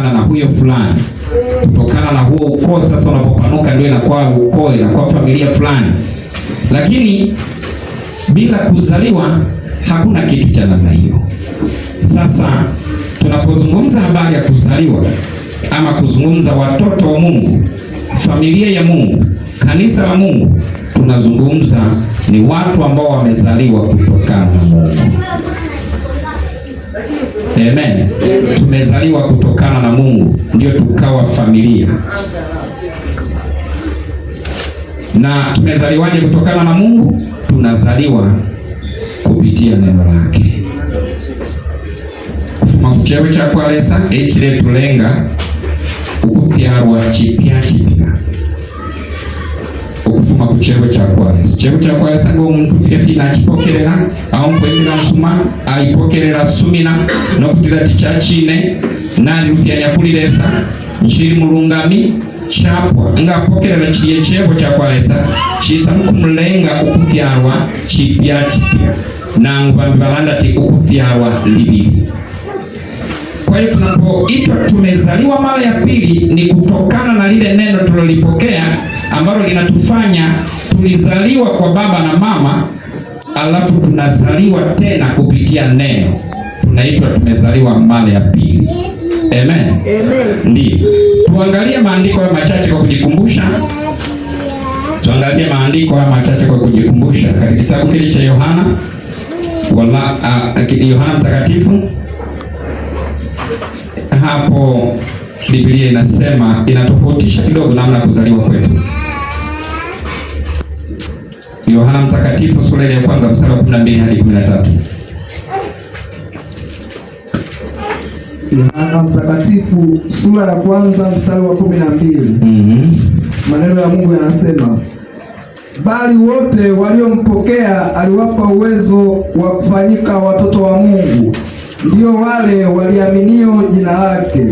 kutokana na huyo fulani, kutokana na huo ukoo. Sasa unapopanuka ndio inakuwa ukoo, inakuwa familia fulani. Lakini bila kuzaliwa hakuna kitu cha namna hiyo. Sasa tunapozungumza habari ya kuzaliwa ama kuzungumza watoto wa Mungu, familia ya Mungu, kanisa la Mungu, tunazungumza ni watu ambao wamezaliwa kutokana na Mungu. Amen. Tumezaliwa kutokana na Mungu ndio tukawa familia. Na tumezaliwaje kutokana na Mungu? Tunazaliwa kupitia neno lake. Kufuma kuchewe cha kwalesa echile tulenga ukufyarwa chipya. Okufuma kuchewe cha kwalesa. Chewe cha kwalesa ngo omuntu fina achipokerera au mfuyira nsuma aipokerera sumina nokutira tichachine nali rufya yakuliresa nshiri mulungami chapwa nga pokerera chiye chewe cha kwalesa chisa mukumulenga okufyarwa chipya nangu bambalanda ti okufyarwa libili. Kwa hiyo tunapoitwa tumezaliwa mara ya pili ni kutokana na lile neno tulilopokea ambalo linatufanya tulizaliwa kwa baba na mama, alafu tunazaliwa tena kupitia neno. Tunaitwa tumezaliwa mara ya pili. Amen. Amen. Ndio. Tuangalie maandiko machache kwa kujikumbusha. Tuangalie maandiko machache kwa kujikumbusha katika kitabu kile cha Yohana Yohana Mtakatifu. Hapo Biblia inasema, inatofautisha kidogo namna ya kuzaliwa kwetu. Yohana Mtakatifu sura ya kwanza mstari wa 12 hadi 13. Yohana Mtakatifu sura ya kwanza mstari wa 12. Maneno ya Mungu yanasema, bali wote waliompokea aliwapa uwezo wa kufanyika watoto wa Mungu, ndio wale waliaminio jina lake,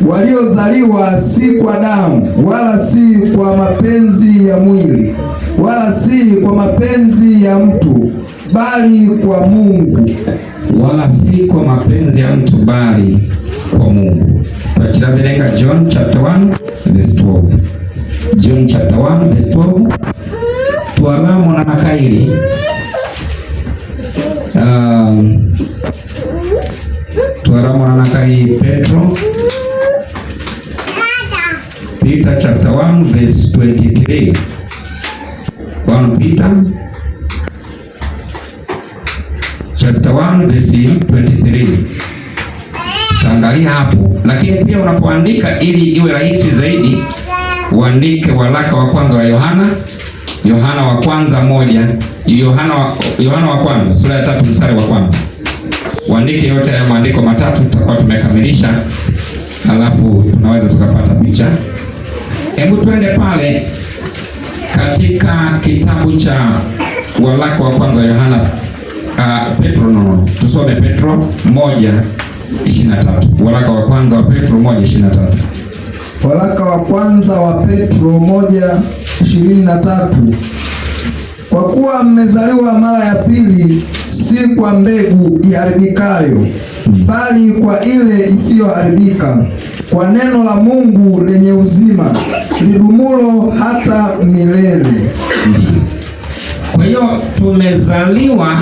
waliozaliwa si kwa damu, wala si kwa mapenzi ya mwili, wala si kwa mapenzi ya mtu, bali kwa Mungu. Wala si kwa mapenzi ya mtu, bali kwa Mungu. Tuachirabelenga John chapter 1 verse 12. John chapter 1 verse 12. Tualamo na nakaili tuaramo na nakai Petro, Peter chapter 1 verse 23. 1 Peter chapter 1 verse 23. Taangalia hapo, lakini pia unapoandika ili iwe rahisi zaidi, uandike waraka wa kwanza wa Yohana wa kwanza moja, Yohana wa kwanza sura ya 3 mstari wa kwanza. Uandike yote ya maandiko matatu, tutakuwa tumekamilisha, alafu tunaweza tukapata picha. Hebu twende pale katika kitabu cha waraka wa kwanza wa Yohana, tusome Petro 1:23. Waraka wa kwanza wa Petro 1:23. Waraka wa kwanza wa Petro 1:23. Kwa kuwa mmezaliwa mara ya pili, si kwa mbegu iharibikayo, bali kwa ile isiyoharibika, kwa neno la Mungu lenye uzima, lidumulo hata milele. Kwa hiyo tumezaliwa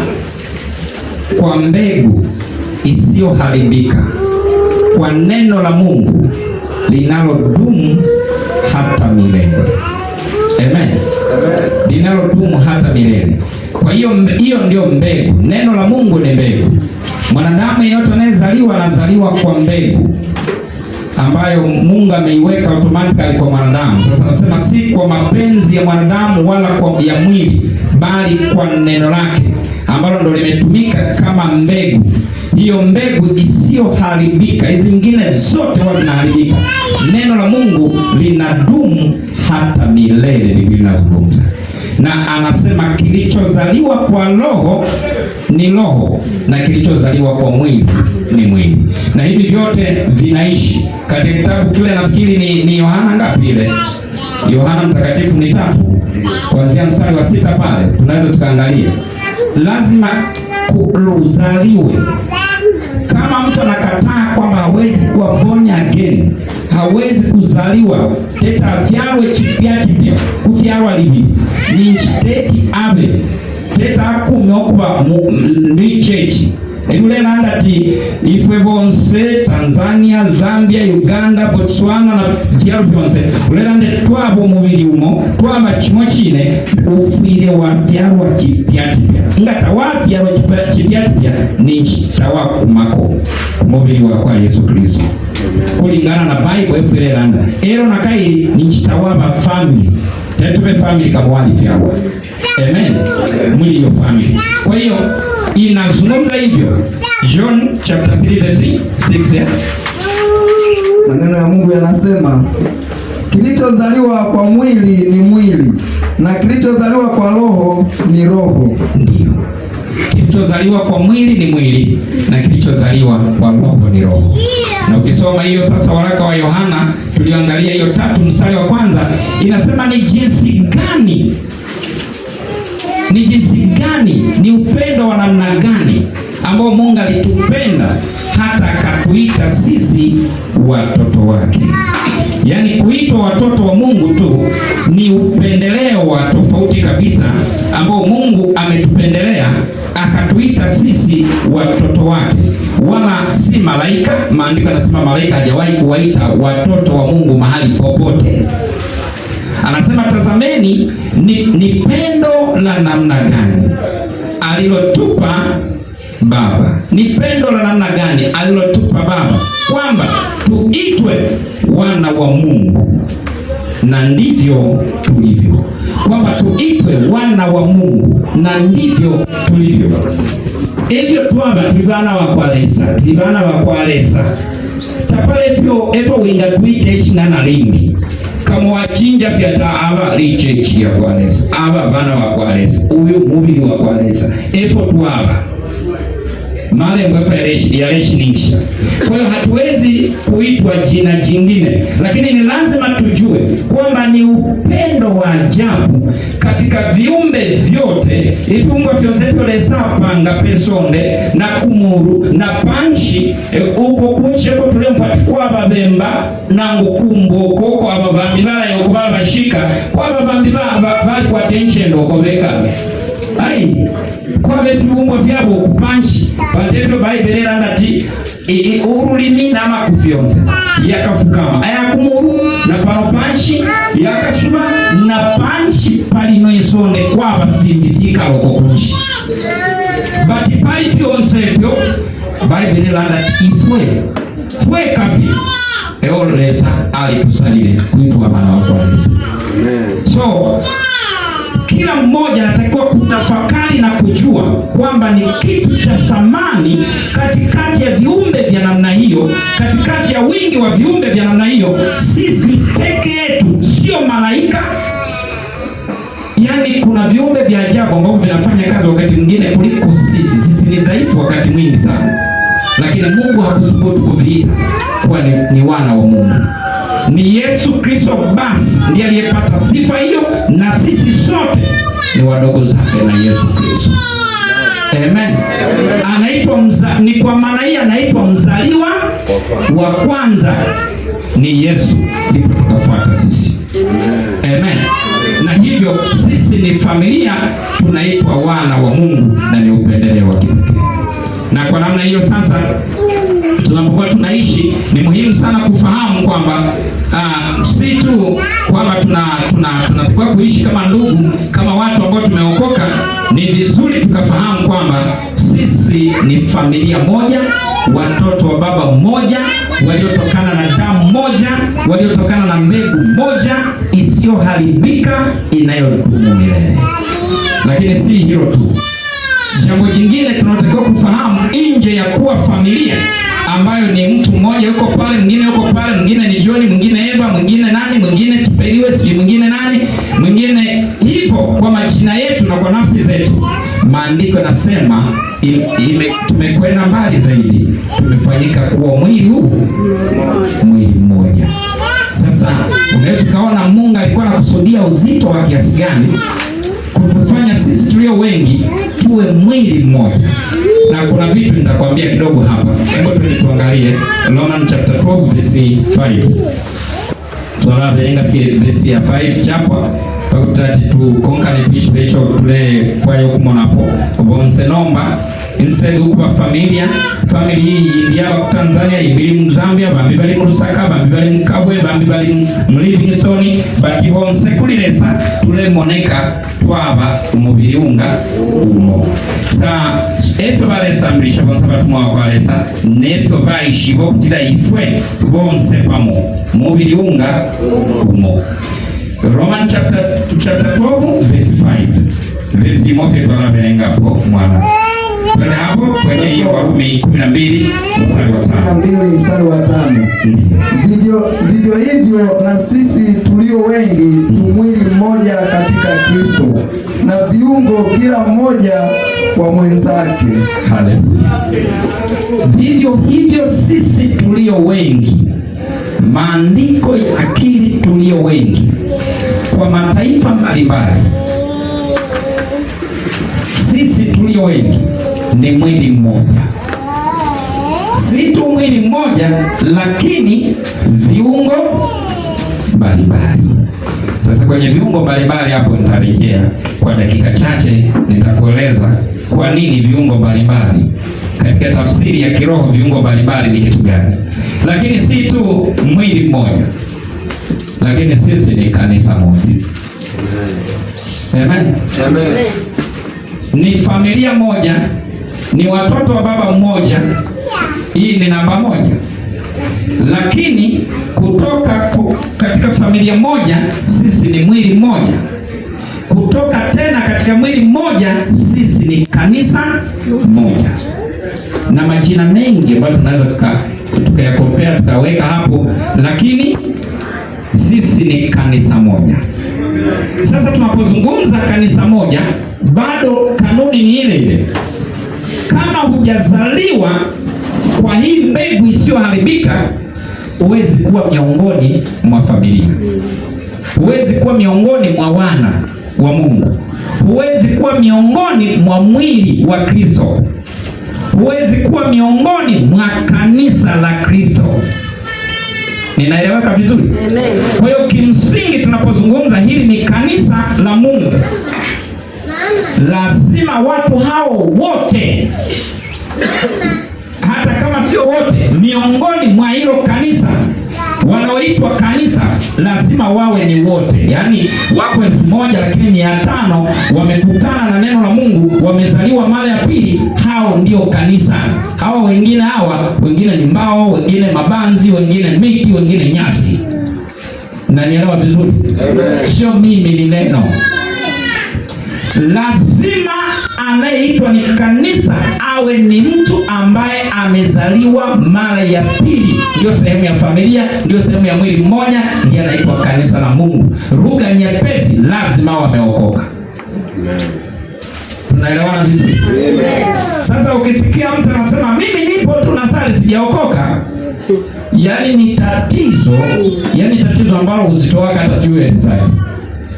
kwa mbegu isiyoharibika, kwa neno la Mungu linalodumu hata milele. Amen. Linalodumu hata milele. Kwa hiyo ndio mbegu. Neno la Mungu ni mbegu. Mwanadamu yeyote anayezaliwa anazaliwa kwa mbegu ambayo Mungu ameiweka automatically kwa mwanadamu. Sasa nasema si kwa mapenzi ya mwanadamu wala kwa ya mwili, bali kwa neno lake ambalo ndo limetumika kama mbegu. Hiyo mbegu isiyoharibika, hizi zingine zote huwa zinaharibika. Neno la Mungu linadumu hata milele, Biblia inazungumza. Na anasema kilichozaliwa kwa roho ni roho, na kilichozaliwa kwa mwili ni mwili. Na hivi vyote vinaishi. Katika kitabu kile nafikiri ni Yohana ngapi ile? Yohana Mtakatifu ni 3. Kuanzia mstari wa 6 pale tunaweza tukaangalia. Lazima kuzaliwe. Kama mtu anakataa kwamba hawezi kuwa born again, hawezi kuzaliwa teta vyarwe chipya kufyarwa libi ni nchiteti abe teta akumi okuba ni chechi Elulelanda ati ifwe bonse Tanzania, Zambia, Uganda, Botswana na vyaro byonse ulelande twabo mubili umo twaba chimo chine ufire wa vyaro chipya ngata wa vyaro chipya ni chitawa kumako mubili wa kwa Yesu Kristo kulingana na Bible efulelanda ero nakai ni chitawa ba family tetube family kama wali vyaro. Amen. Mwili yo family. Kwa hiyo inazungumza hivyo John chapter 3 verse 6. Maneno ya Mungu yanasema kilichozaliwa kwa mwili ni mwili na kilichozaliwa kwa roho ni roho. Ndio. Kilichozaliwa kwa mwili ni mwili na kilichozaliwa kwa roho ni roho. Na ukisoma hiyo sasa waraka wa Yohana tulioangalia hiyo 3 mstari wa kwanza inasema ni jinsi gani, ni upendo wa namna gani ambao Mungu alitupenda hata akatuita sisi watoto wake. Yaani kuitwa watoto wa Mungu tu ni upendeleo wa tofauti kabisa ambao Mungu ametupendelea akatuita sisi watoto wake, wala si malaika. Maandiko yanasema malaika hajawahi kuwaita watoto wa Mungu mahali popote. Anasema tazameni ni pendo la namna gani alilotupa Baba. Ni pendo la namna gani alilotupa Baba kwamba tuitwe wana wa Mungu, na ndivyo tulivyo. Kwamba tuitwe wana wa Mungu na ndivyo tulivyo. Hivyo twaba tibana wa kwalesa tapale hivyo winga tuite ishina na limbi kama wachinja vyata aba lichechi ya kwalesa aba bana wa kwalesa uyu mubili wa kwalesa hivyo twaba male mwefa ya reshi ninsha. Kwa hiyo hatuwezi kuitwa jina jingine, lakini ni lazima tujue kwamba ni upendo wa ajabu katika viumbe vyote. Viumbe vyote lesa panga pesonde na kumuru na panshi uko kuncheko tulempati kwa babemba na ngukumboko kwa babambi bala yokubala bashika kwa babambi bali kwa tension okobeka ai kwa viumbe vyabo kupanchi bandevyo baibelera ndati urulimi nama kufyonza yakafukama ayakumuru na panopanchi yakashuba na panchi palino isonde kwa bafimbi fika loko kunchi bati pali fyonsevyo baibelera ndati ifwe kafi eolesa alitusalile kuitwa bana wa Kristo. So kila mmoja anatakiwa kutafakari na kujua kwamba ni kitu cha thamani katikati ya viumbe vya namna hiyo, katikati ya wingi wa viumbe vya namna hiyo, sisi peke yetu, sio malaika. Yaani kuna viumbe vya ajabu ambavyo vinafanya kazi wakati mwingine kuliko sisi. Sisi ni dhaifu wakati mwingi sana, lakini Mungu hakusubutu kuviita kwa ni wana wa Mungu. Ni Yesu Kristo basi ndiye aliyepata sifa hiyo, na sisi sote ni wadogo zake na Yesu Kristo. Amen. Anaitwa ni kwa maana hii anaitwa mzaliwa wa kwanza ni Yesu, ndipo tukafuata sisi. Amen. Na hivyo sisi ni familia, tunaitwa wana wa Mungu na ni upendeleo wa kipekee. Na kwa namna hiyo sasa tunapokuwa tunaishi ni muhimu sana kufahamu kwamba si tu kwamba tunatakiwa kuishi kama ndugu, kama watu ambao tumeokoka. Ni vizuri tukafahamu kwamba sisi ni familia moja, watoto wa baba mmoja, waliotokana na damu moja, waliotokana na mbegu moja isiyoharibika inayodumu milele. Lakini si hilo tu. Jambo jingine tunatakiwa kufahamu nje ya kuwa familia ambayo ni mtu mmoja yuko pale, mwingine yuko pale, mwingine ni John, mwingine Eva, mwingine nani, mwingine Tupeliwe, si mwingine nani, mwingine hivyo kwa majina yetu na kwa nafsi zetu. Maandiko yanasema tumekwenda mbali zaidi, tumefanyika kuwa mwili mmoja. Sasa unaweza kaona Mungu alikuwa anakusudia uzito wa kiasi gani kutufanya sisi sisi tulio wengi tuwe mwili mmoja. Na kuna vitu nitakwambia kidogo hapa. Hebu tuangalie Romans chapter 12 verse 5. Tunaangalia verse ya 5 chapa pakutati tu konkani tuishi becho tule fwayo kumonapo bonse nomba instead ukuba familia hii India wa Tanzania ibili mu Zambia bambi bali mu Lusaka bambi bali mu Kabwe bambi bali mu Livingstone bati bonse kuliresa tule moneka twaba umubiri unga umo sa efe balesa mbirisha bonse batumwa kwalesa nefe bayishibo kutira ifwe bonse pamo mubiri unga umo. Roman chapter 12 verse 5. Verse moja kwa belenga hapo mwana. Kwa hapo kwenye hiyo Warumi 12 mstari wa 5. Vivyo hivyo na sisi tulio wengi tu mwili mmoja katika Kristo na viungo kila mmoja kwa mwenzake. Haleluya. Vivyo hivyo sisi tulio wengi, maandiko ya akili tulio wengi kwa mataifa mbalimbali, sisi tulio wengi ni mwili mmoja. Si tu mwili mmoja, lakini viungo mbalimbali. Sasa kwenye viungo mbalimbali hapo nitarejea kwa dakika chache, nitakueleza kwa nini viungo mbalimbali. Katika tafsiri ya kiroho viungo mbalimbali ni kitu gani? Lakini si tu mwili mmoja, lakini sisi ni kanisa moja. Amen. Amen. Ni familia moja, ni watoto wa baba mmoja. Hii ni namba moja. Lakini kutoka katika familia moja sisi ni mwili mmoja. Kutoka tena katika mwili mmoja sisi ni kanisa moja. Na majina mengi ambayo tunaweza tukayakompea tukaweka hapo, lakini sisi ni kanisa moja. Sasa tunapozungumza kanisa moja, bado kanuni ni ile ile. Kama hujazaliwa kwa hii mbegu isiyoharibika, huwezi kuwa miongoni mwa familia. Huwezi kuwa miongoni mwa wana wa Mungu. Huwezi kuwa miongoni mwa mwili wa Kristo. Huwezi kuwa miongoni mwa kanisa la Kristo. Ninaeleweka vizuri? Amen. Kwa hiyo kimsingi tunapozungumza hili ni kanisa la Mungu, lazima watu hao wote, hata kama sio wote, miongoni mwa hilo kanisa wanaoitwa kanisa lazima wawe ni wote. Yaani wako 1000 lakini 500 wamekutana na neno la Mungu, wamezaliwa mara ya pili, hao ndio kanisa. Hao wengine ni mbao, wengine mabanzi, wengine miti, wengine nyasi. Na nielewa vizuri? Amen. Sio mimi ni neno. Lazima anayeitwa ni kanisa awe ni mtu ambaye amezaliwa mara ya pili. Ndio sehemu ya familia, ndio sehemu ya mwili mmoja, ndiye anaitwa kanisa la Mungu. Lugha nyepesi, lazima wameokoka. Tunaelewana vizuri? Sasa ukisikia mtu anasema mimi nipo tu nasali sijaokoka, yaani ni tatizo, yaani tatizo ambalo uzito wake hata siwe nisali.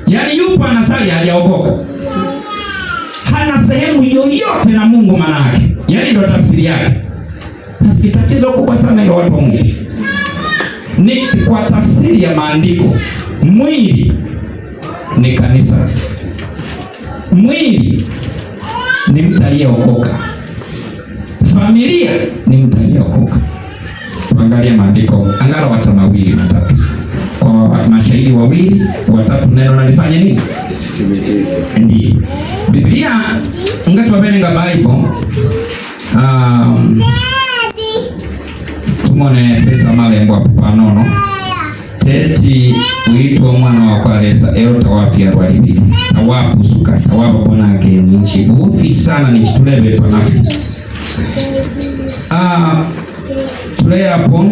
Yaani yupo anasali hajaokoka, hana sehemu yoyote na Mungu manake. Yaani ndio tafsiri yake. Si tatizo kubwa sana hilo watu wa Mungu. Ni kwa tafsiri ya maandiko, mwili ni kanisa. Mwili ni mtu aliyeokoka. Familia ni mtu aliyeokoka. Tuangalie maandiko angalau hata mawili matatu. Kwa mashahidi 2 watatu neno nalifanya nini? Ndiyo. Biblia ngatu wabenenga Bible tumone pesa malembo hapo panono teti uitwa mwana wa kwalesa ero tawafia rwalibili tawapu suka tawapu bonake ni nchibufi sana ni chitulebe panafi tule hapo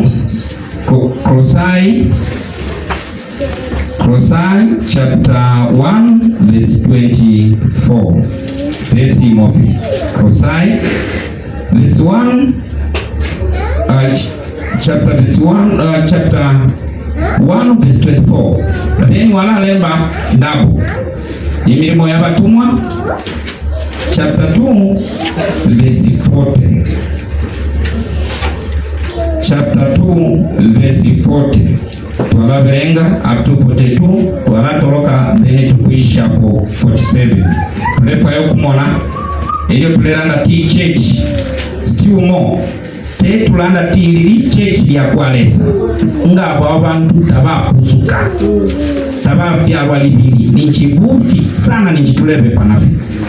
Kolosai chapter 1 verse 24. Verse mofi. Kolosai verse 1 chapter 1 verse 24. Then wala lemba double. Imirimo y'abatumwa chapter 2 verse 40. Chapter 2 verse 40. Twalaberenga up to 42, twalatoloka then tukuisha hapo 47. Tulefayo kumona iyo tuleranda ti church still more te tulanda tindiri church ya kwalesa ngabo abantu tabakusuka tabafya libiri ninchibufi sana ninchitulebe panafi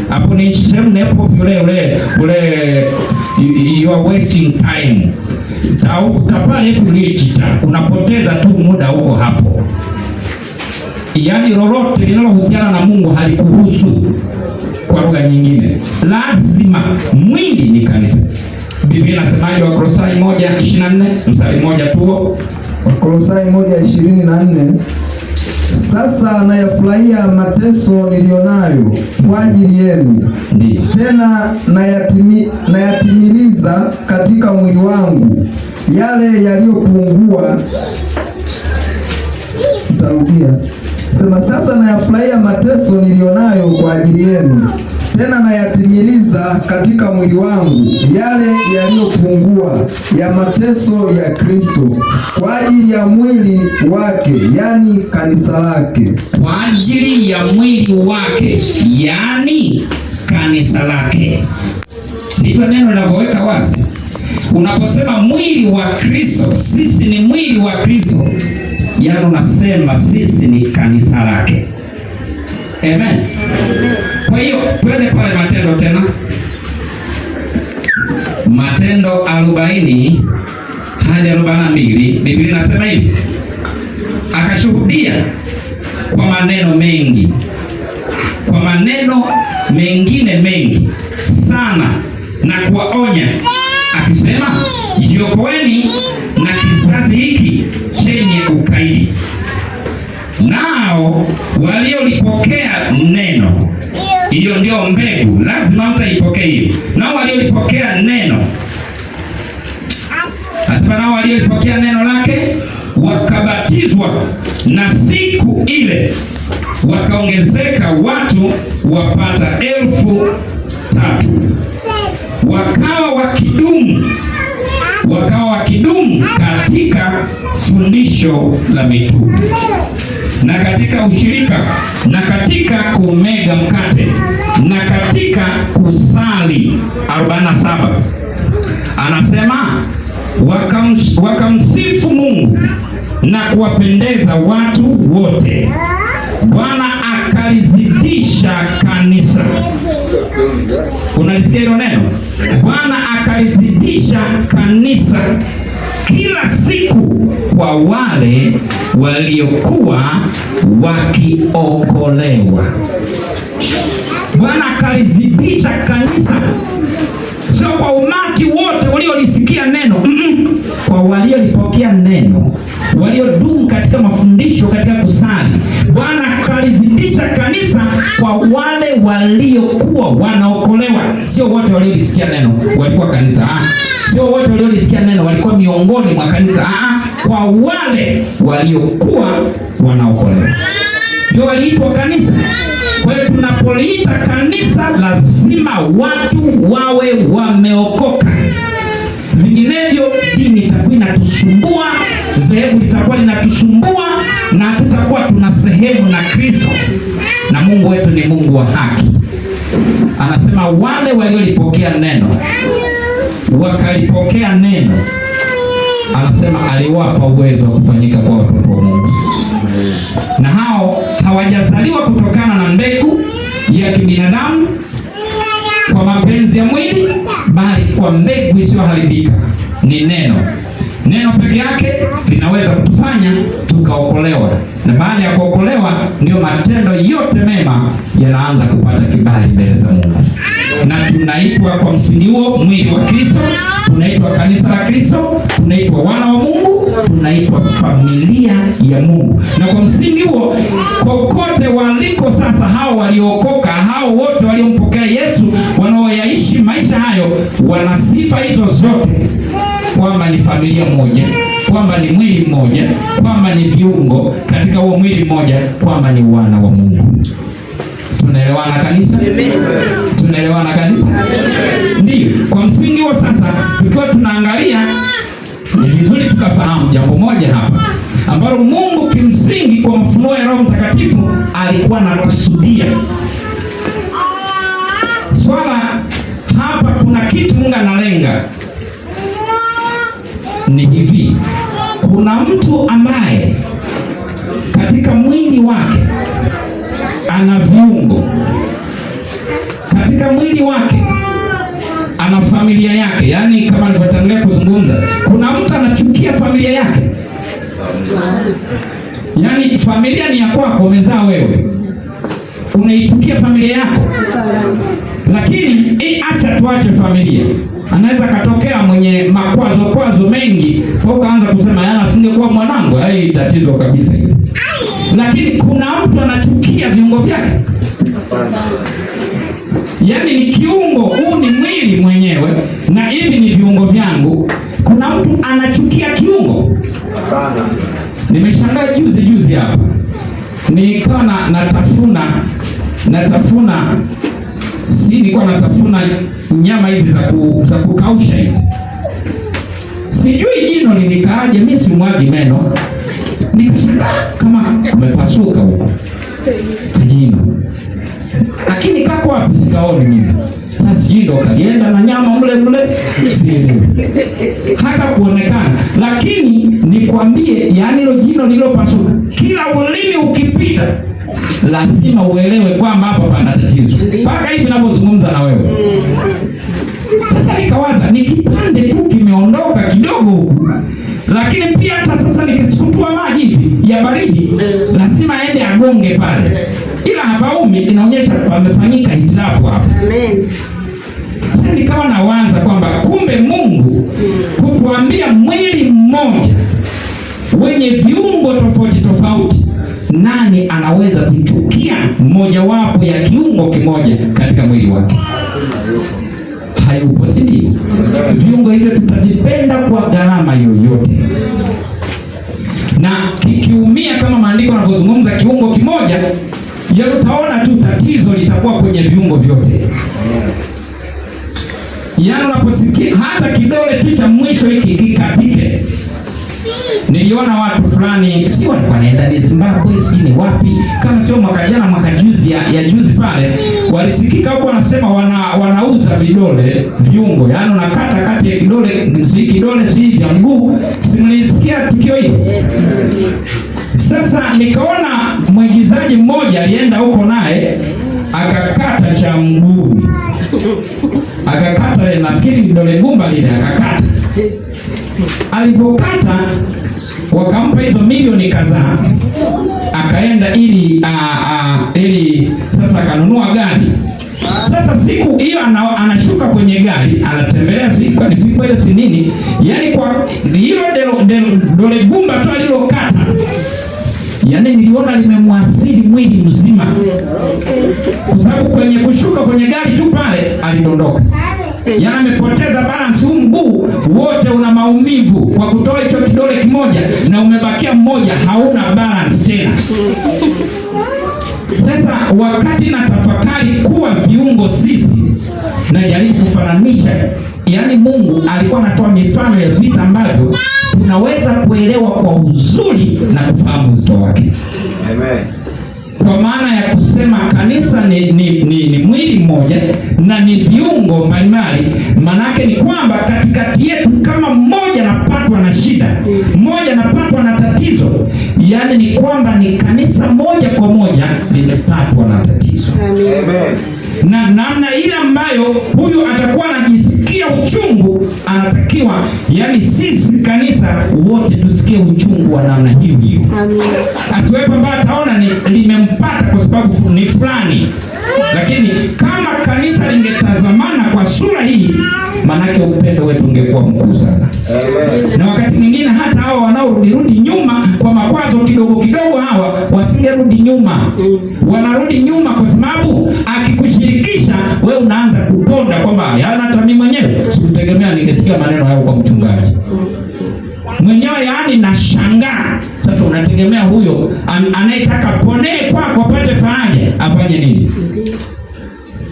hapo ninchsemu nepo ule you are wasting time tapale kulichita unapoteza tu muda huko hapo. Yaani lolote linalohusiana na Mungu halikuhusu. Kwa lugha nyingine, lazima mwili ni kanisa. Biblia inasemaje? Wakolosai 1:24 mstari mmoja tu. Wakolosai 1:24, sasa nayafurahia mateso nilionayo kwa ajili yenu, tena nayatimiliza katika mwili wangu yale yaliyopungua. Nitarudia. Sema, sasa nayafurahia mateso nilionayo kwa ajili yenu, tena nayatimiliza katika mwili wangu yale yaliyopungua ya mateso ya Kristo kwa ajili ya mwili wake, yani kanisa lake. Kwa ajili ya mwili wake, yani kanisa lake. Ndivyo neno linavyoweka wazi. Unaposema mwili wa Kristo, sisi ni mwili wa Kristo, yaani unasema sisi ni kanisa lake. Amen. Kwa hiyo twende pale Matendo tena. Matendo 40 hadi 42. Biblia inasema hivi: akashuhudia kwa maneno mengi, kwa maneno mengine mengi sana, na kuwaonya akisema, jiokoeni na kizazi hiki chenye ukaidi. Nao waliolipokea neno, hiyo ndio mbegu, lazima mtaipokea hiyo. Nao waliolipokea neno, asema nao waliolipokea neno lake wakabatizwa, na siku ile wakaongezeka watu wapata 3,000. Wakawa wakidumu katika fundisho la mitume, na katika ushirika, na katika kumega mkate, na katika kusali. 47 anasema wakamsifu Mungu na kuwapendeza watu wote. Bwana akalizidisha kanisa. Unalisikia hilo neno? Bwana akalizidisha kanisa kila siku kwa wale waliokuwa wakiokolewa. Bwana akalizidisha kanisa, sio kwa umati wote waliolisikia neno, kwa waliolipokea neno, waliodumu katika mafundisho, katika kusali. Bwana akalizidisha kanisa kwa wale waliokuwa wanaokolewa. Sio wote waliolisikia neno walikuwa kanisa. Sio wote waliolisikia neno walikuwa miongoni mwa kanisa. Kwa wale waliokuwa wanaokolewa ndio waliitwa kanisa. Kwa hiyo tunapoliita kanisa, lazima watu wawe wameokoka. Vinginevyo dini itakuwa inatusumbua, dhehebu litakuwa linatusumbua, na tutakuwa tuna sehemu na Kristo. Na Mungu wetu ni Mungu wa haki. Anasema wale waliolipokea neno, wakalipokea neno, anasema aliwapa uwezo wa kufanyika kwa watoto wa Mungu. Na hao hawajazaliwa kutokana na mbegu ya kibinadamu kwa mapenzi ya mwili, bali kwa mbegu isiyoharibika. Ni neno. Neno peke yake linaweza kutufanya tukaokolewa, na baada ya kuokolewa ndio matendo yote mema yanaanza kupata kibali mbele za Mungu. Na tunaitwa kwa msingi huo mwili wa Kristo, tunaitwa kanisa la Kristo, tunaitwa wana wa Mungu, tunaitwa familia ya Mungu. Na kwa msingi huo, kokote waliko sasa, hao waliookoka, hao wote waliompokea Yesu, wanaoyaishi maisha hayo, wana sifa hizo zote, kwamba ni familia moja, kwamba ni mwili mmoja, kwamba ni viungo katika huo mwili mmoja, kwamba ni wana wa Mungu. Tunaelewana kanisa? Tunaelewana kanisa? Ndiyo. Kwa msingi huo sasa, tukiwa tunaangalia, ni vizuri tukafahamu jambo moja hapa ambalo Mungu kimsingi kwa mafunuo ya Roho Mtakatifu alikuwa anakusudia. Swala hapa, kuna kitu Mungu analenga. Ni hivi, kuna mtu ambaye katika mwili wake ana viungo, katika mwili wake ana familia yake. Yaani kama nilivyotangulia kuzungumza, kuna mtu anachukia familia yake. Yaani familia ni ya kwako, umezaa wewe, unaichukia familia yako. Lakini acha tuache familia, anaweza katokea mwenye makwazo mengi, kwa ukaanza kusema yana asingekuwa mwanangu, hai tatizo kabisa hili. Lakini kuna mtu anachukia viungo vyake. Yaani ni kiungo, huu ni mwili mwenyewe na hivi ni viungo vyangu. Kuna mtu anachukia kiungo. Nimeshangaa juzi hapa, nilikuwa natafuna nyama hizi za kukausha hizi. Sijui jino lilikaaje, mimi simwagi meno. Nikashangaa kama kumepasuka huko jino. Lakini kako wapi sikaoni mimi. Sasa sijui ndo kalienda na nyama mle sielewi. Hata kuonekana. Lakini nikwambie, yani hilo jino lililopasuka, kila ulimi ukipita lazima uelewe kwamba hapa pana tatizo. Mpaka hivi ninapozungumza na wewe. Sasa nikawaza, ni kipande tu kimeondoka kidogo huku. Lakini pia hata sasa nikisukutua maji hivi ya baridi, lazima aende agonge pale. Ila hapaumi, inaonyesha pamefanyika hitilafu hapa. Amen. Sasa nikawa nawaza kwamba kumbe Mungu kutuambia mwili mmoja wenye viungo tofauti, nani anaweza kuchukia mojawapo ya kiungo kimoja katika mwili wake? Hayupo, si ndio? Viungo hivyo tutavipenda kwa gharama yoyote, na kikiumia kama maandiko yanavyozungumza kiungo kimoja, ya utaona tu tatizo litakuwa kwenye viungo vyote. Yaani unaposikia hata kidole tu cha mwisho hiki kikatike. Niliona watu fulani, si walikuwa wanaenda Zimbabwe, si ni wapi, kama sio mwaka jana, mwaka juzi ya juzi pale, walisikika huko wanasema wanauza vidole viungo. Yaani unakata kati ya kidole si vya mguu. Simlisikia tukio hilo? Sasa nikaona mwigizaji mmoja alienda huko naye akakata cha mguuni. Akakata, nafikiri vidole gumba lile akakata. Alipokata wakampa hizo milioni kadhaa, akaenda ili sasa akanunua gari. Sasa siku hiyo anashuka kwenye gari, anatembelea siku ni vipo hiyo si nini, yaani kwa hilo dole gumba tu alilokata, yaani niliona limemwasili mwili mzima, kwa sababu kwenye kushuka kwenye gari tu pale alidondoka. Yaani amepoteza balance, huu mguu wote una maumivu kwa kutoa hicho kidole kimoja, na umebakia mmoja hauna balance tena. Sasa wakati na tafakari kuwa viungo sisi, najaribu kufananisha, yaani Mungu alikuwa anatoa mifano ya vitu ambavyo tunaweza kuelewa kwa uzuri na kufahamu uzito wake. Amen. Kwa maana ya kusema kanisa ni mwili mmoja na ni viungo mbalimbali. Manake ni kwamba katikati yetu kama mmoja anapatwa na shida, mmoja anapatwa na tatizo, yaani ni kwamba ni kanisa moja kwa moja limepatwa na tatizo. Amen. Na namna ile ambayo huyu atakuwa anajisikia uchungu, anatakiwa yaani sisi kanisa wote tusikie uchungu wa namna hiyo hiyo. Amen. Asiwepo ambaye ataona limempata kwa sababu ni fulani. Lakini kama kanisa lingetazamana kwa sura hii, manake upendo wetu ungekuwa mkuu sana. Amen. Na wakati mwingine hata hawa wanaorudi nyuma kwa makwazo kidogo hawa wasingerudi nyuma. Wanarudi nyuma kwa sababu akikushirikisha wewe unaanza kuponda kwamba yana hata mimi mwenyewe sikutegemea ningesikia maneno hayo kwa mchungaji. Mwenyewe yaani nashangaa. Sasa inategemea huyo anayetaka ponee kwako apate faraja afanye nini.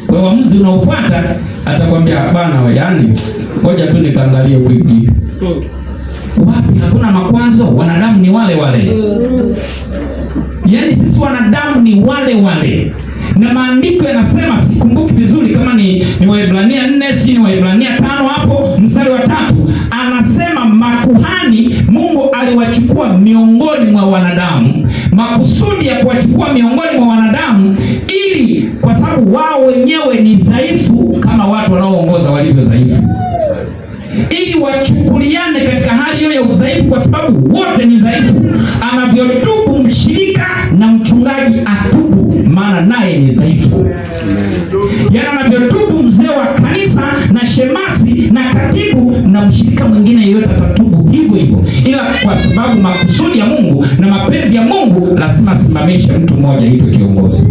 Kwa uamuzi unaofuata atakwambia bana, yaani ngoja tu nikaangalie kwiki. Wapi hakuna makwazo, wanadamu ni wale wale. Yaani sisi wanadamu ni wale wale. Na maandiko yanasema, sikumbuki vizuri kama ni Waebrania 4 si ni Waebrania 5 hapo mstari wa 3, anasema makuhani Mungu aliwachukua miongoni mwa wanadamu. Makusudi ya kuwachukua miongoni mwa wanadamu ili kwa sababu wao wenyewe ni dhaifu kama watu wanaoongoza walivyo dhaifu, ili wachukuliane katika hali hiyo ya udhaifu, kwa sababu wote ni dhaifu. Anavyotubu mshirika na mchungaji atubu, maana naye ni dhaifu. Yaani anavyotubu mzee wa kanisa na shemasi na katibu na mshirika mwingine yeyote atatubu hivyo hivyo, ila kwa sababu makusudi ya Mungu na mapenzi ya Mungu lazima asimamishe mtu mmoja aitwe kiongozi.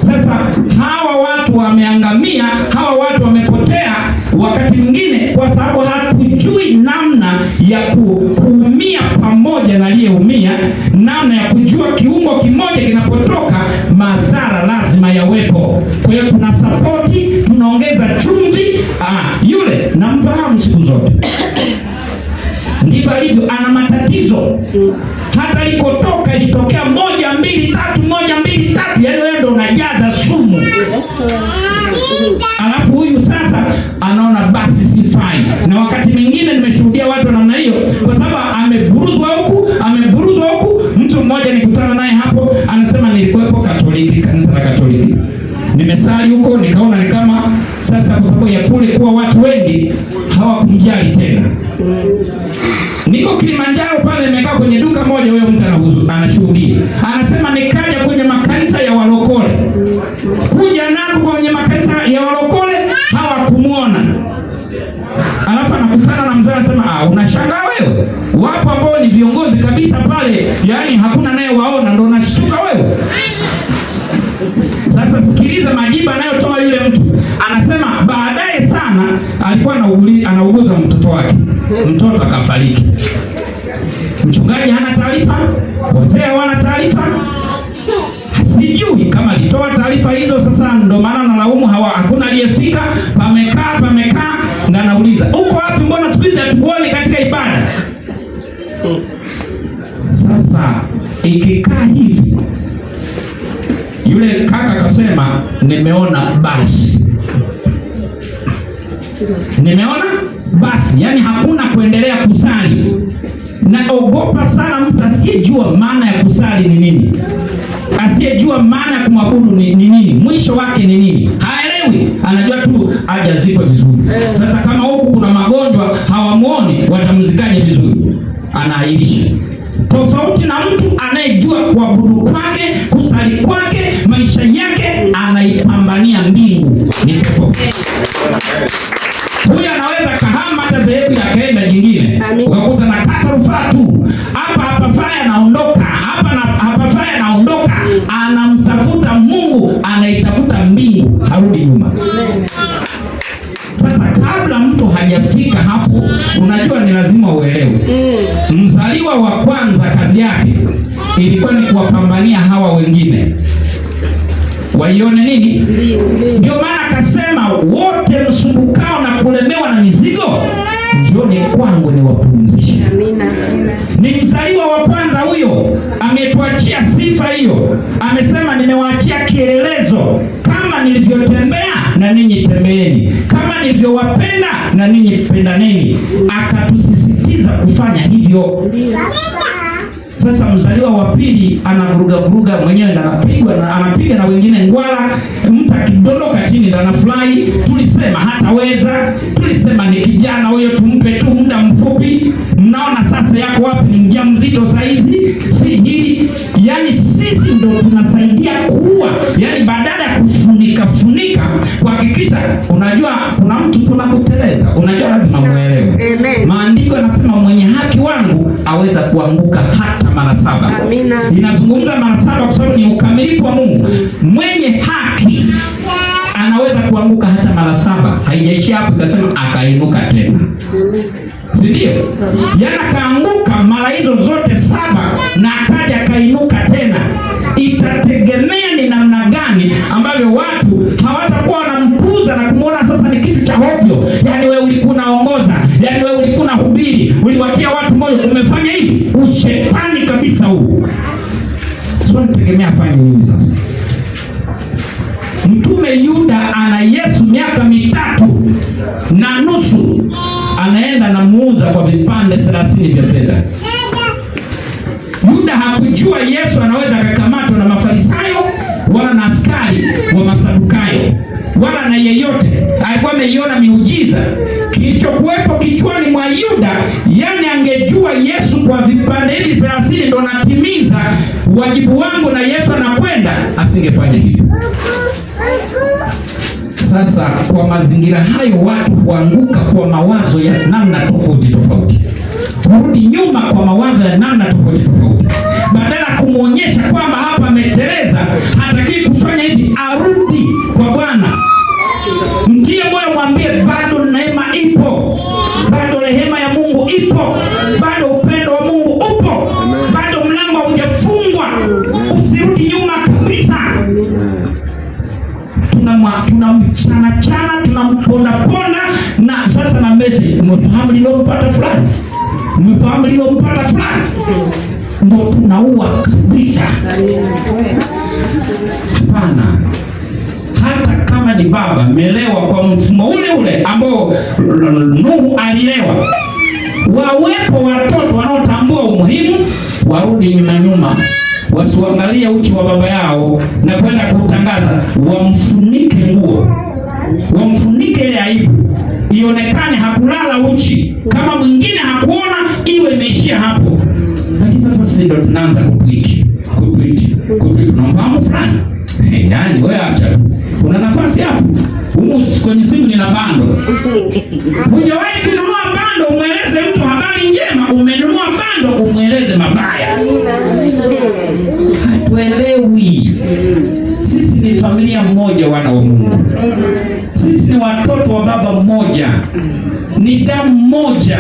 Sasa hawa watu wameangamia, hawa watu wamepotea wakati mwingine kwa sababu hatujui namna ya kuumia pamoja na aliyeumia, namna ya kujua kiungo kimoja kinapotoka madhara lazima yawepo. Kwa hiyo tunasapoti, tunaongeza chumvi. Yule namfahamu siku zote, ndivyo alivyo, ana matatizo. Hata likotoka ilitokea 1 2 3, 1 2 3, yaani wewe ndo unajaza sumu. Alafu huyu sasa anaona basi sifai. Na wakati mwingine nimeshuhudia watu namna hiyo, kwa sababu ameburuzwa huku. Mtu mmoja nikutana naye hapo anasema, nilikuwepo Katoliki, kanisa la Katoliki, nimesali huko, nikaona ni kama sasa kwa sababu ya kule kuwa watu wengi hawakumjali tena. Niko Kilimanjaro pale, nimekaa kwenye duka moja, huyo mtu anashuhudia, anasema nikaja kwenye makanisa ya walokole, kuja nako kwenye makanisa ya walokole hawakumuona. Alafu anakutana na mzee anasema, unashangaa wewe, wapo ambao ni viongozi kabisa pale, yaani hakuna naye waona, ndo unashtuka wewe. Sasa sikiliza majibu anayotoa yule mtu. Anasema baadaye sana alikuwa anauguza mtoto wake, mtoto akafariki. Mchungaji hana taarifa, wazee hawana taarifa, sijui kama alitoa taarifa hizo. Sasa ndo maana nalaumu hakuna aliyefika. Pamekaa na anauliza, uko wapi? Mbona siku hizi hatukuoni katika ibada? Sasa ikikaa hivi, yule kaka akasema, nimeona basi, yani hakuna kuendelea kusali. Naogopa sana mtu asiyejua maana ya kusali ni nini, asiyejua maana ya kumwabudu ni nini, mwisho wake ni nini, haelewi. Anajua tu aje azikwe vizuri. Sasa kama huku kuna magonjwa hawamuoni, watamzikaje vizuri? Anaahirisha. Tofauti na mtu anayejua kuabudu kwake, kusali kwake, maisha yake anaipambania mbingu. Ni tofauti. Huyu anaweza kahama hata dhehebu ya kaenda jingine, ukakuta na kata rufaa tu, hapa faya anaondoka, hapa faya anaondoka, anamtafuta Mungu, anaitafuta mbingu, harudi nyuma. Sasa kabla mtu hajafika hapo, unajua ni lazima uelewe. Mzaliwa wa kwanza kazi yake ilikuwa ni kuwapambania hawa wengine waione nini. Ndio maana akasema, wote msumbukao na kulemewa na mizigo, njooni kwangu niwapumzishe. Ni mzaliwa wa kwanza huyo, ametuachia sifa hiyo. Amesema, nimewaachia kielelezo, kama nilivyotembea na ninyi tembeeni, kama nilivyowapenda na ninyi pendaneni. Akatusisitiza kufanya hivyo. Sasa mzaliwa wa pili anavuruga mwenyewe, na anapiga na wengine ngwala. Mtu akidondoka chini na anafurahi. Tulisema hataweza, tulisema ni kijana huyo, tumpe tu muda mfupi. Mnaona sasa yako wapi? Ni mjamzito saizi, si hili. Yani sisi ndo tunasaidia kuua, yani badala ya kufunika kuhakikisha. Unajua kuna mtu kuna kuteleza, unajua lazima muelewe. Maandiko yanasema mwenye haki wangu aweza kuanguka hata mara 7. Amina. Inazungumza mara 7 kwa sababu ni ukamilifu wa Mungu. Mwenye haki anaweza kuanguka hata mara 7. Haijaishia hapo, ikasema akainuka tena. Si ndio? Yana kaanguka mara hizo zote 7 tunategemea afanye nini sasa? Mtume Yuda ana Yesu miaka 3.5, anaenda na muuza kwa vipande 30 vya fedha. Yuda hakujua Yesu anaweza akakamatwa na Mafarisayo wala na askari wa Masadukayo wala na yeyote. Alikuwa ameiona miujiza kilichokuwepo kichwani mwa Yuda. Yani angejua Yesu kwa vipande hivi 30 ndo natimiza wajibu wangu na Yesu anakwenda, asingefanya hivyo. Sasa kwa mazingira hayo, watu huanguka kwa mawazo ya namna tofauti tofauti, kurudi nyuma kwa mawazo ya namna tofauti tofauti, badala ya kumwonyesha kwamba hapa ameteleza, hataki kufanya hivi, arudi kwa Bwana. Mtie moyo, mwambie bado neema ipo, bado rehema ya Mungu ipo, bado upendo wa Mungu upo, bado mlango haujafungwa. Usirudi nyuma kabisa. Tunamchana, tunamponda, na sasa na message, umefahamu lilompata fulani, umefahamu lilompata fulani, ndio tunaua kabisa. Hapana. Hata kama ni baba melewa kwa mfumo ule ule ambao Nuhu alilewa, wawepo watoto wanaotambua umuhimu, warudi nyuma, wasiangalie uchi wa baba yao na kwenda kutangaza, wamfunike nguo, wamfunike ile aibu, ionekane hakulala uchi. Kama mwingine hakuona, iwe imeishia hapo. Lakini sasa sisi ndio tunaanza kutweet. Tunamfahamu fulani. Yaani wewe acha. Una nafasi hapo. Humu kwenye simu nina bando. Hujawahi kununua bando umweleze mtu habari njema, umenunua bando umweleze mabaya. Hatuelewi. Sisi ni familia moja, wana wa Mungu. Sisi ni watoto wa baba mmoja. Ni damu moja.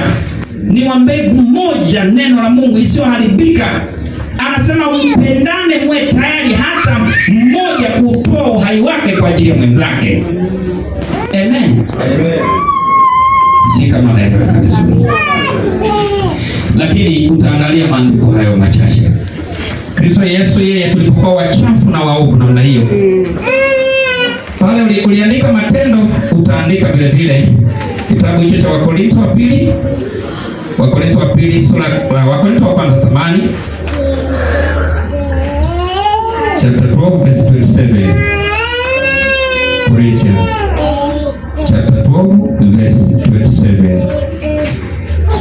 Ni wa mbegu moja, neno la Mungu isiyoharibika. Anasema mpendane, mwe tayari hata mmoja kutoa uhai wake kwa ajili ya mwenzake. Amen. Amen. Si kama naeleweka vizuri. Lakini utaangalia maandiko hayo machache. Kristo Yesu yeye tulipokuwa wachafu na waovu namna hiyo, pale uliandika Matendo, utaandika vile vile kitabu hicho cha Wakorintho wa pili Wakorintho wa kwanza samani chapter 12 verse 27. Corinthians chapter 12 verse 27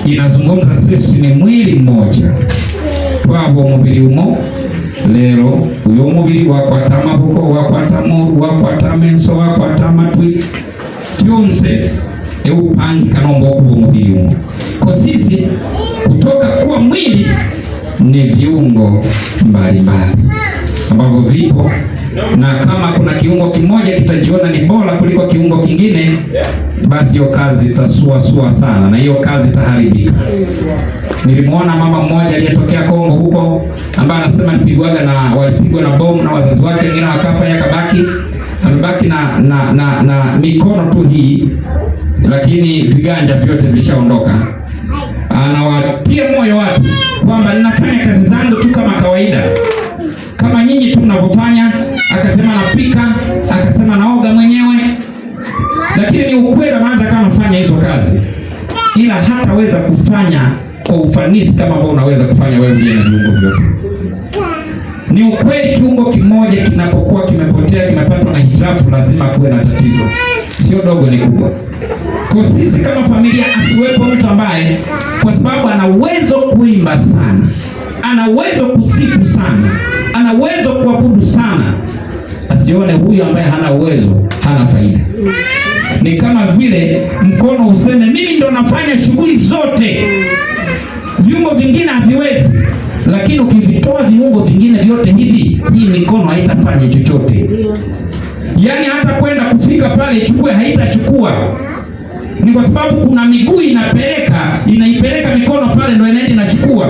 inazungumza sisi ni mwili mmoja, twabo mubiri umo lero uyo mubiri wakwata amaboko wakwata amaguru wakwata amenso wakwata amatwi byonse eupangika nombokuba umubiri umo. Kwa sisi kutoka kuwa mwili ni viungo mbalimbali ambavyo vipo, na kama kuna kiungo kimoja kitajiona ni bora kuliko kiungo kingine, basi hiyo kazi itasuasua sana na hiyo kazi itaharibika. Nilimwona mama mmoja aliyetokea Kongo huko, ambaye anasema walipigwa na bomu na wazazi wake, wengine wakafa, amebaki na mikono tu hii, lakini viganja vyote vilishaondoka. Anawatia moyo watu kwamba ninafanya kazi zangu tu kama kawaida, kama nyinyi tu mnavyofanya. Akasema napika, akasema naoga mwenyewe, lakini ni ukweli anaanza kama fanya hizo kazi, ila hataweza kufanya kwa ufanisi kama ambao unaweza kufanya wewe mwenyewe na viungo vyote. Ni ukweli kiungo kimoja kinapokuwa kimepotea, kimepatwa na hitilafu, lazima kuwe na tatizo, sio dogo, ni kubwa. Kwa sisi kama familia, asiwepo mtu ambaye kwa sababu ana uwezo kuimba sana, ana uwezo kusifu sana, ana uwezo kuabudu sana, asione huyu ambaye hana uwezo hana faida. Ni kama vile mkono useme mimi ndo nafanya shughuli zote, viungo vingine haviwezi, lakini ukivitoa viungo vingine vyote hivi, hii mikono haitafanya chochote. Yaani hata kwenda kufika pale ichukue haitachukua. Ni kwa sababu kuna miguu inaipeleka mikono pale, ndio inaenda inachukua.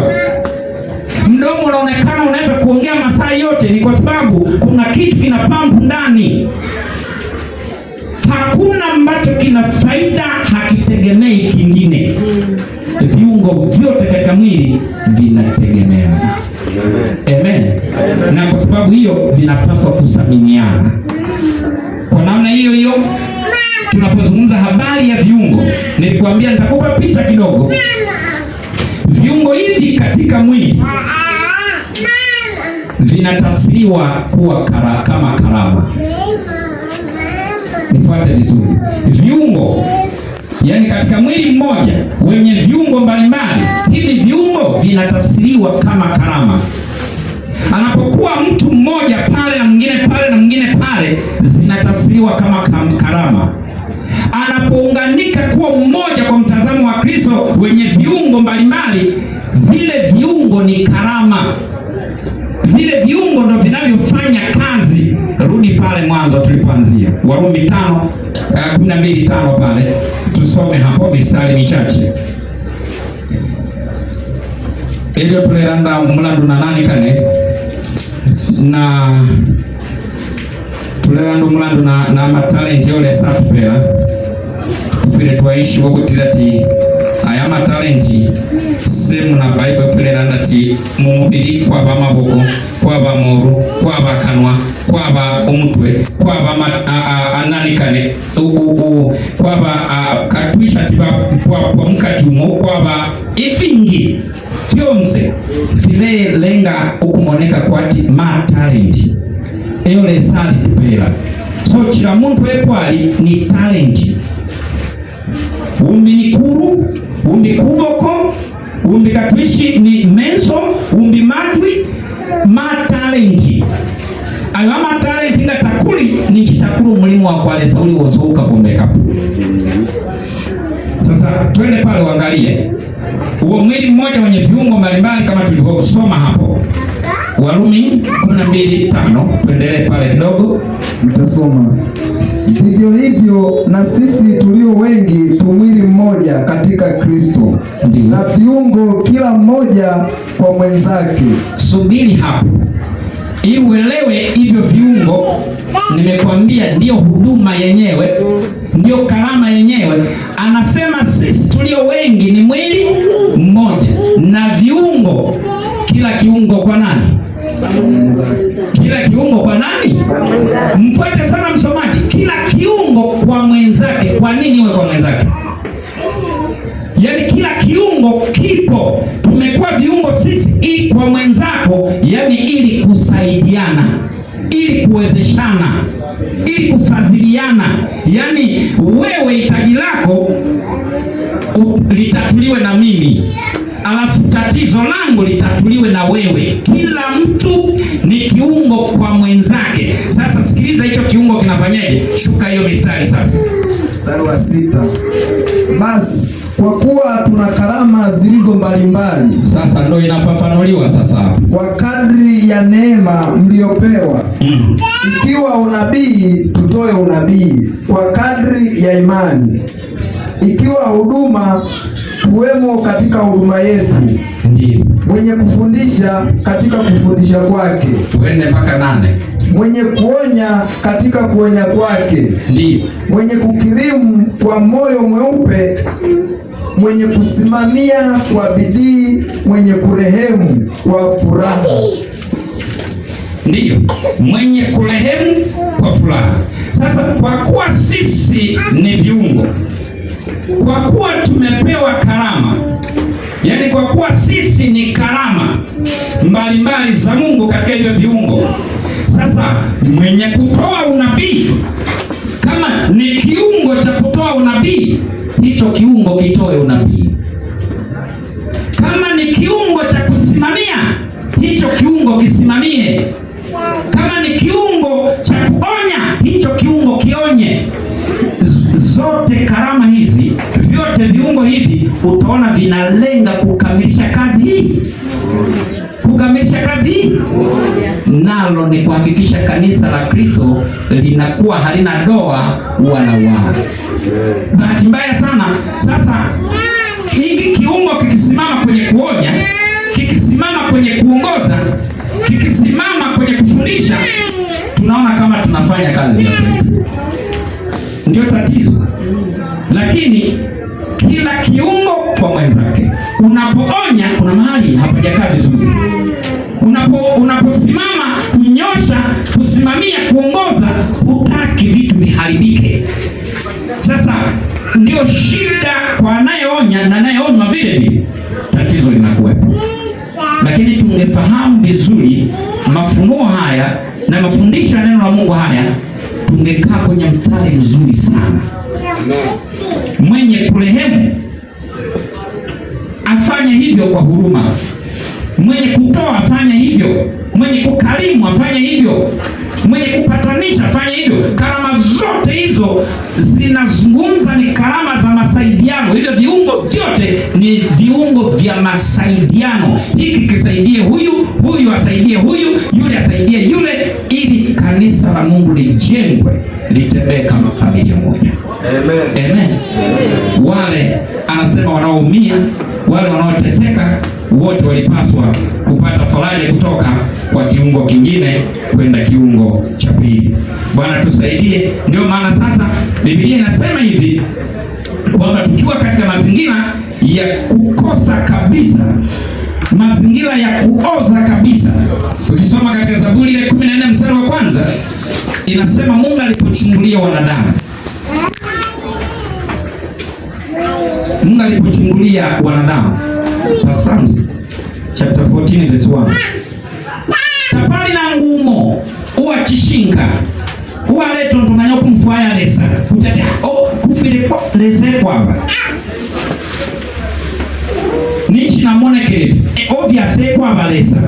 Mdomo unaonekana unaweza kuongea masaa yote, ni kwa sababu kuna kitu kina pampu ndani. Hakuna ambacho kina faida hakitegemei kingine. Viungo vyote katika mwili vinategemeana. Amen. Na kwa sababu hiyo vinapaswa kusaminiana. Kwa namna hiyo hiyo, tunapozungumza habari ya viungo, nilikwambia nitakupa picha kidogo. Viungo hivi katika mwili vinatafsiriwa kuwa kama karama. Nifuate vizuri. Viungo, yani katika mwili mmoja wenye viungo mbalimbali, hivi viungo vinatafsiriwa kama karama. Anapokuwa mtu mmoja pale na mwingine pale na mwingine pale, zinatafsiriwa kama karama. Anapounganika kuwa mmoja kwa mtazamo wa Kristo wenye viungo mbalimbali, vile viungo ni karama. Vile viungo ndio vinavyofanya kazi. Rudi pale mwanzo tulipoanzia, Warumi 5:12 pale, tusome hapo mistari michache. Elio tuleranda mulandu na nani kane na tuleranda mulandu na matalenti ole satupela tufire twaishi wokutira ti aya matalenti semu na Bible tuleranda ti mumubiri kwa bamaboko, kwa bamoru, kwa bakanwa, kwa ba umutwe, kwa ba anani kane kwa ba katwisha tiba kwa mkajumo, kwa ba ifingi fyonse file lenga ukumoneka kwati matalenti eyo lesali tupela. So kila muntu epwali ni talenti. Umbi ikuru, umbi kuboko, umbi katwishi ni menso, umbi matwi, matalenti. Ayo matalenti nga takuli ni chitakuru mulimu wa kwalesa uli wozoka bombeka. Sasa twende pale uangalie huo mwili mmoja wenye viungo mbalimbali kama tulivyosoma hapo Warumi 12:5. Tuendelee pale kidogo, mtasoma. Vivyo hivyo na sisi tulio wengi tu mwili mmoja katika Kristo, na viungo kila mmoja kwa mwenzake. Subiri hapo ili uelewe hivyo viungo. Nimekwambia ndio huduma yenyewe, ndio karama yenyewe. Anasema sisi tulio wengi ni mwili mmoja na viungo, kila kiungo kwa nani? Kila kiungo kwa nani? Mfuate sana msomaji. Kila kiungo kwa mwenzake. Kwa nini iwe kwa mwenzake? Yaani kila kiungo kipo, tumekuwa viungo sisi kwa mwenzako, yaani ili kusaidiana, ili kuwezeshana, ili kufadhiliana. Yaani wewe hitaji lako litatuliwe na mimi, alafu tatizo langu litatuliwe na wewe. Kila mtu ni kiungo kwa mwenzake. Sasa sikiliza, hicho kiungo kinafanyaje? Shuka hiyo mistari sasa. Mstari wa 6. Basi kwa kuwa tuna karama zilizo mbalimbali. Sasa ndio inafafanuliwa sasa kwa kadri ya neema mliopewa. Ikiwa unabii, tutoe unabii kwa kadri ya imani. Ikiwa huduma, kuwemo katika huduma yetu. Ndiyo. Mwenye kufundisha katika kufundisha kwake. Tuende mpaka 8. Mwenye kuonya katika kuonya kwake. Ndiyo. Mwenye kukirimu kwa moyo mweupe. Mwenye kusimamia kwa bidii. Mwenye kurehemu kwa furaha. Ndiyo, mwenye kurehemu kwa furaha. Sasa kwa kuwa sisi ni viungo, kwa kuwa tumepewa karama, yaani kwa kuwa sisi ni karama mbalimbali za Mungu katika hivyo viungo. Sasa mwenye kutoa unabii, kama ni kiungo cha kutoa unabii, hicho kiungo kitoe unabii. Kama ni kiungo cha kusimamia, hicho kiungo kisimamie. Kama ni kiungo cha kuonya, hicho kiungo kionye. Zote karama hizi, vyote viungo hivi, utaona vinalenga kukamilisha kazi hii. Kukamilisha kazi hii nalo ni kuhakikisha kanisa la Kristo linakuwa halina doa wala waa. Bahati mbaya sana sasa, hiki kiungo kikisimama kwenye kuonya, kikisimama kwenye kuongoza, kikisimama kwenye kufundisha, tunaona kama tunafanya kazi ya kwetu. Ndio tatizo. Lakini kila kiungo kwa mwenzake. Unapoonya kuna mahali hapajakaa vizuri. Unaposimama kunyonya natamani tungefahamu vizuri mafunuo haya na mafundisho ya neno la Mungu haya, tungekaa kwenye mstari mzuri sana. Mwenye kurehemu afanye hivyo kwa huruma, mwenye kutoa afanye hivyo, mwenye kukarimu afanye hivyo, mwenye kupatanisha afanye hivyo. Karama zote hizo zinazungumza ni karama za masaidiano. Hivyo viungo vyote ni viungo vya masaidiano. Hiki kisaidie huyu, huyu asaidie huyu, yule asaidie yule, ili kanisa la Mungu lijengwe, litembee kama familia moja. Amen. Amen. Wale anasema wanaoumia, wale wanaoteseka, wote walipaswa kupata faraja kutoka kwa kiungo kingine kwenda kiungo cha pili. Bwana tusaidie. Ndio maana sasa Biblia inasema hivi kwamba tukiwa katika mazingira ya kukosa kabisa, mazingira ya kuoza kabisa, ukisoma katika Zaburi ile 14 mstari wa kwanza inasema Mungu alipochungulia wanadamu, Mungu alipochungulia wanadamu, Psalms chapter 14 verse 1, tapali na ngumo uwa chishinka uwa leto ntunganya kumfuaya lesa kutatea kufire kwa lese kwamba nichi na monekele obvious kwamba lesa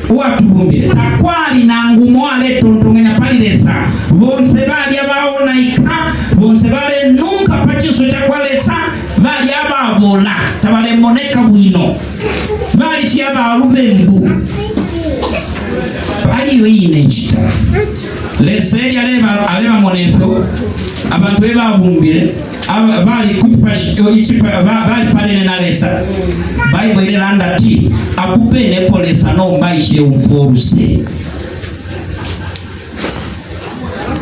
uwa tubumbile takwali na ngumo uwa leto ntunganya pali lesa bonse bali abaona ika bonse bale nunka pachiso cha kwa lesa bali ababola tabale moneka bwino bali chiaba alubembu bali yoyine nchita leseri aleba monefo abantu bebabumbire bali kupa ichipa bali palene na lesa Bible ile landa ti akupene polesa no mbaishe umforuse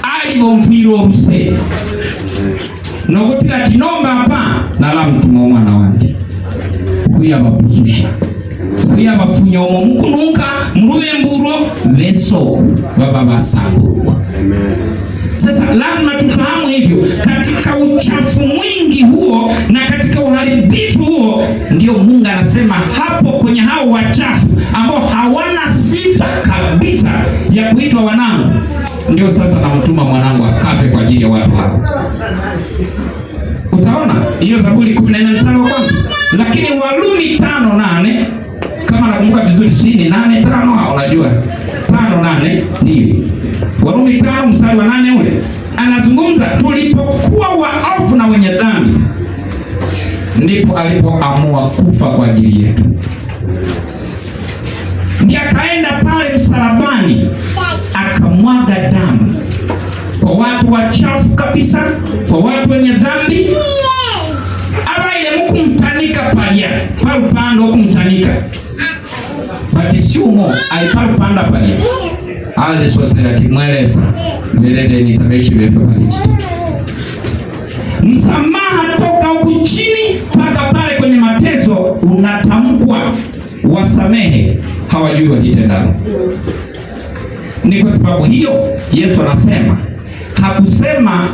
ali bomfiro umse nogotira tinomba hapa nala mtuma mwana wange kuya bapuzusha kuya bafunya omo mukununka murube mburo besoku baba basangu. Sasa lazima tufahamu hivyo, katika uchafu mwingi huo na katika uharibifu huo, ndio Mungu anasema hapo kwenye hao wachafu ambao hawana sifa kabisa ya kuitwa wanangu, ndio sasa namtuma mwanangu akafe kwa ajili ya watu hao. Utaona hiyo Zaburi 14 mstari wa kwanza. Lakini Warumi 5:8 kama nakumbuka vizuri, chini 8:5 unajua 5:8 ndio Warumi 5 mstari wa 8 ule anazungumza tulipokuwa waovu na wenye dhambi ndipo alipoamua kufa kwa ajili yetu. Ndiye akaenda pale msalabani akamwaga damu kwa watu wachafu kabisa, kwa watu wenye dhambi. Abaile mukumtanika palia parupando kumtanika batisiumo aliparupanda palia ali soserati mweleza melele ni tabeshi befe walichi msamaha toka huku chini mpaka pale kwenye mateso unatamkwa, wasamehe hawajui walitendalo. Ni kwa sababu hiyo Yesu anasema, hakusema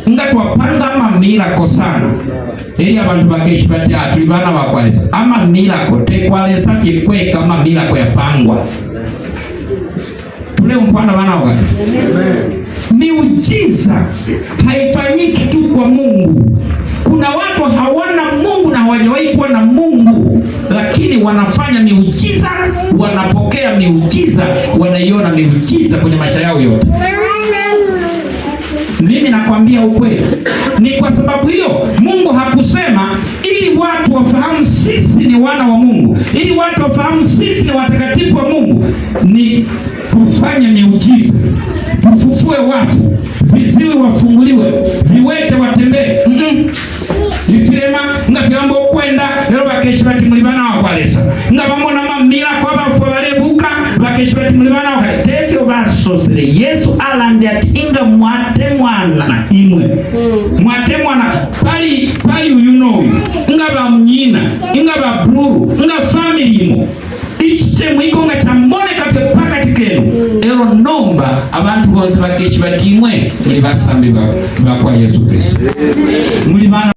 ngatwapanga amamira kosana ili abantu bakeshi bati tuli bana bakwalesa amamira kotekwalesa kyekweka amamira ko yapangwa tule mfano bana bakwalesa. Miujiza haifanyiki tu kwa Mungu. Kuna watu hawana Mungu na hawajawahi kuwa na Mungu, lakini wanafanya miujiza, wanapokea miujiza, wanaiona miujiza kwenye maisha yao yote. Mimi nakwambia ukweli, ni kwa sababu hiyo Mungu hakusema ili watu wafahamu sisi ni wana wa Mungu, ili watu wafahamu sisi ni watakatifu wa Mungu, ni kufanya miujiza, tufufue wafu, viziwi wafunguliwe, viwete watembee. Ifirema ngafyambo kwenda lero bakeshi bati mulibana wakwalesa ngabamona mamira kwa bafu balebuka bakeshi bati mulibana wakatefyo basosere Yesu alande atinga mwate mwana imwe mwate mwana pali uyuno ngaba mnyina ngaba bruru ngaba family imo ichitemu iko ngatamone kafe pakati kenu ero nomba abantu bonse bakeshi bati imwe muri basambi bakwa Yesu Kristo mulibana